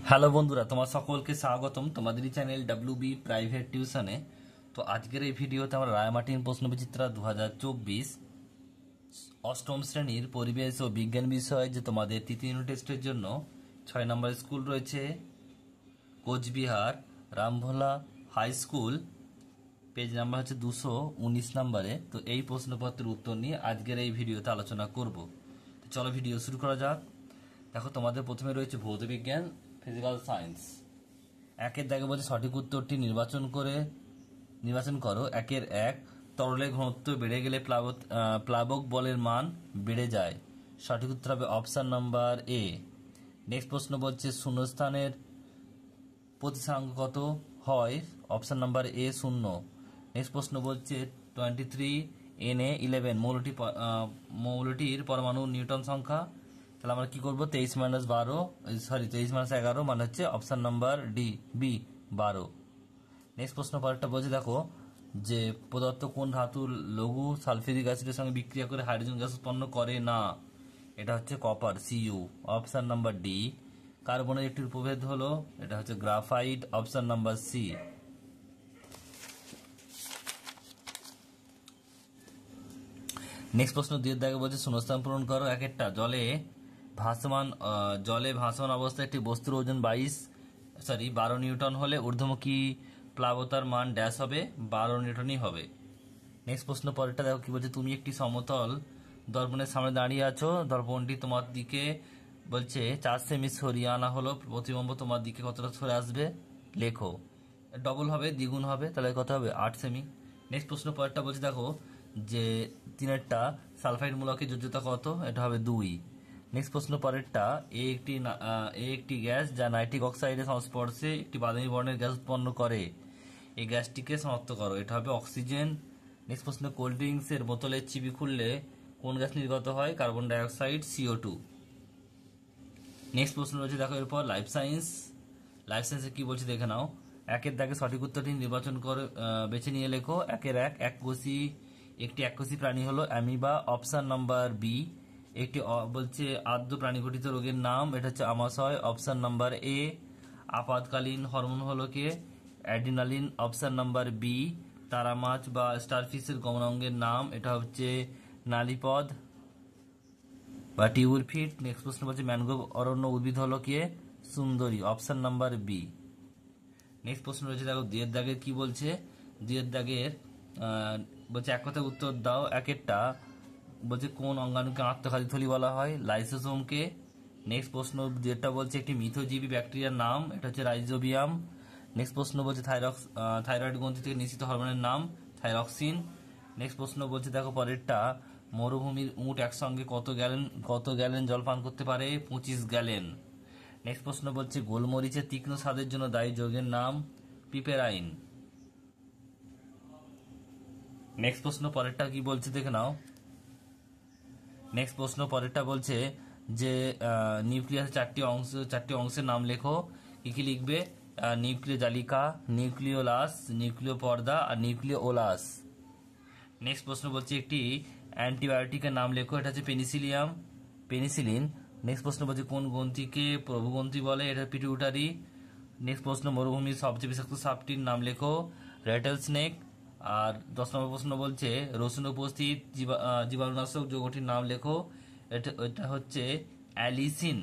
Hello বন্ধুরা, তোমার সকলকে স্বাগতম তোমাদেরই চ্যানেল ডাব্লিউবি প্রাইভেট টিউশনে। তো আজকের এই ভিডিওতে আমরা রায়মার্টিন প্রশ্নবিচিত্রা 2024 অষ্টম শ্রেণীর পরিবেশ ও বিজ্ঞান বিষয় যে তোমাদের তৃতীয় ইউনিট টেস্টের জন্য 6 নম্বর স্কুল রয়েছে Coochbehar Rambhola high school, page number হচ্ছে 219 নম্বরে। তো এই প্রশ্নপত্রের উত্তর নিয়ে আজকের এই ভিডিওতে আলোচনা করব। তো চলো ভিডিও শুরু করা যাক। দেখো, তোমাদের প্রথমে রয়েছে ভৌত বিজ্ঞান, ফিজিক্যাল সায়েন্স। একের দাগে বলছে সঠিক উত্তরটি নির্বাচন করো। একের এক, তরলের ঘনত্ব বেড়ে গেলে প্লাবক বলের মান বেড়ে যায়। সঠিক উত্তর হবে অপশন নাম্বার এ। নেক্সট প্রশ্ন বলছে শূন্যস্থানের প্রতিস্থানাঙ্ক কত হয়? অপশন নাম্বার এ 0। নেক্সট প্রশ্ন বলছে 23Na11 মৌলটির পরমাণু নিউটন সংখ্যা। তাহলে আমরা কি করবো? 23-11 মানে হচ্ছে option number D B 12। Next প্রশ্ন পরেরটা বলছে, দেখো যে প্রদত্ত কোন ধাতু লঘু সালফিউরিক অ্যাসিডের সঙ্গে বিক্রিয়া করে হাইড্রোজেন গ্যাস উৎপন্ন করে না? এটা হচ্ছে copper, Cu, option number D. কার্বনের একটি উপভেদ হলো, এটা হচ্ছে graphite, option number C. Next প্রশ্ন দুইয়ের দাগে বলছে শূন্যস্থান পূরণ করো। একটা, জলে ভাসমান অবস্থায় একটি বস্তুর ওজন 12 নিউটন হলে ঊর্ধ্বমুখী প্লাবতার মান ড্যাশ হবে, 12 নিউটনই হবে। নেক্সট প্রশ্ন পরেরটা দেখো কি বলছে, তুমি একটি সমতল দর্পণের সামনে দাঁড়িয়ে আছো, দর্পণটি তোমার দিকে বলছে 4 সেমি সরিয়ে আনা হলো, প্রতিবিম্ব তোমার দিকে কতটা সরে আসবে লেখো। ডবল হবে, দ্বিগুণ হবে, তাহলে কত হবে? 8 সেমি। নেক্সট প্রশ্ন পরেরটা বলছে, দেখো যে তিনেরটা সালফাইড মূলকের যোজ্যতা কত? এটা হবে 2। নেক্সট প্রশ্ন পরেরটা, একটি গ্যাস যা নাইট্রিক অক্সাইডের সংস্পর্শে একটি বাদামি বর্ণের গ্যাস উৎপন্ন করে, এই গ্যাসটিকে শনাক্ত করো। এটা হবে অক্সিজেন। নেক্সট প্রশ্ন, কোল্ড ড্রিঙ্কস এর বোতলের চিবি খুললে কোন গ্যাস নির্গত হয়? Carbon dioxide, CO2। নেক্সট প্রশ্ন রয়েছে, দেখো এরপর লাইফ সায়েন্সে কি বলছে দেখে নাও। একের দাগে সঠিক উত্তরটি নির্বাচন করে বেছে নিয়ে লেখো। একের এক, একটি এককোষী প্রাণী হলো অ্যামিবা, অপশন নাম্বার বি। একটি বলছে আদ্য প্রাণী ঘটিত রোগের নাম, এটা হচ্ছে আমাশয়, অপশন নাম্বার এ। আপাতকালীন হরমোন হলো কে? Adrenaline, option number B. তারা মাছ বা স্টারফিশের গমনাঙ্গের নাম, এটা হচ্ছে নালীপদ বা টিউল ফিট। নেক্সট প্রশ্ন বলছে ম্যানগ্রোভ অরণ্য উদ্ভিদ হলো কে? সুন্দরী, অপশন নাম্বার বি। নেক্সট প্রশ্ন রয়েছে, দেখো দুইয়ের দাগের কি বলছে। দুইয়ের দাগের বলছে এক কথায় উত্তর দাও। একেরটা বলছে কোন অঙ্গাণুকে আত্মঘাতী থলি বলা হয়? লাইসোসোমকে। নেক্সট প্রশ্ন যেটা বলছে একটি মিথজীবী ব্যাকটেরিয়ার নাম, এটা হচ্ছে রাইজোবিয়াম। নেক্সট প্রশ্ন বলছে থাইরয়েড গ্রন্থি থেকে নিঃসৃত হরমোনের নাম, থাইরক্সিন। নেক্সট প্রশ্ন বলছে, দেখো পরেরটা, মরুভূমির উট একসঙ্গে কত গ্যালেন জল পান করতে পারে? 25 গ্যালেন। নেক্সট প্রশ্ন বলছে গোলমরিচের তীক্ষ্ণ স্বাদের জন্য দায়ী যৌগের নাম, পিপেরাইন। নেক্সট প্রশ্ন পরেরটা কি বলছে দেখে নাও। নেক্সট প্রশ্ন পরেরটা বলছে যে নিউক্লিয়াসের চারটি অংশের নাম লেখো। কি কি লিখবে? নিউক্লিয় জালিকা, নিউক্লিওলাস, নিউক্লিয় পর্দা আর নিউক্লিয় ওলাস। নেক্সট প্রশ্ন বলছে একটি অ্যান্টিবায়োটিকের নাম লেখো, এটা হচ্ছে পেনিসিলিন। নেক্সট প্রশ্ন বলছে কোন গ্রন্থিকে প্রভুগ্রন্থি বলে? এটা পিটুইটারি। নেক্সট প্রশ্ন, মরুভূমির সবচেয়ে বিষাক্ত সাপটির নাম লেখো, রেটেল স্নেক। আর 10 নম্বর প্রশ্ন বলছে রসুন উপস্থিত জীবাণুনাশক যৌগটির নাম লেখো, এটা হচ্ছে অ্যালিসিন।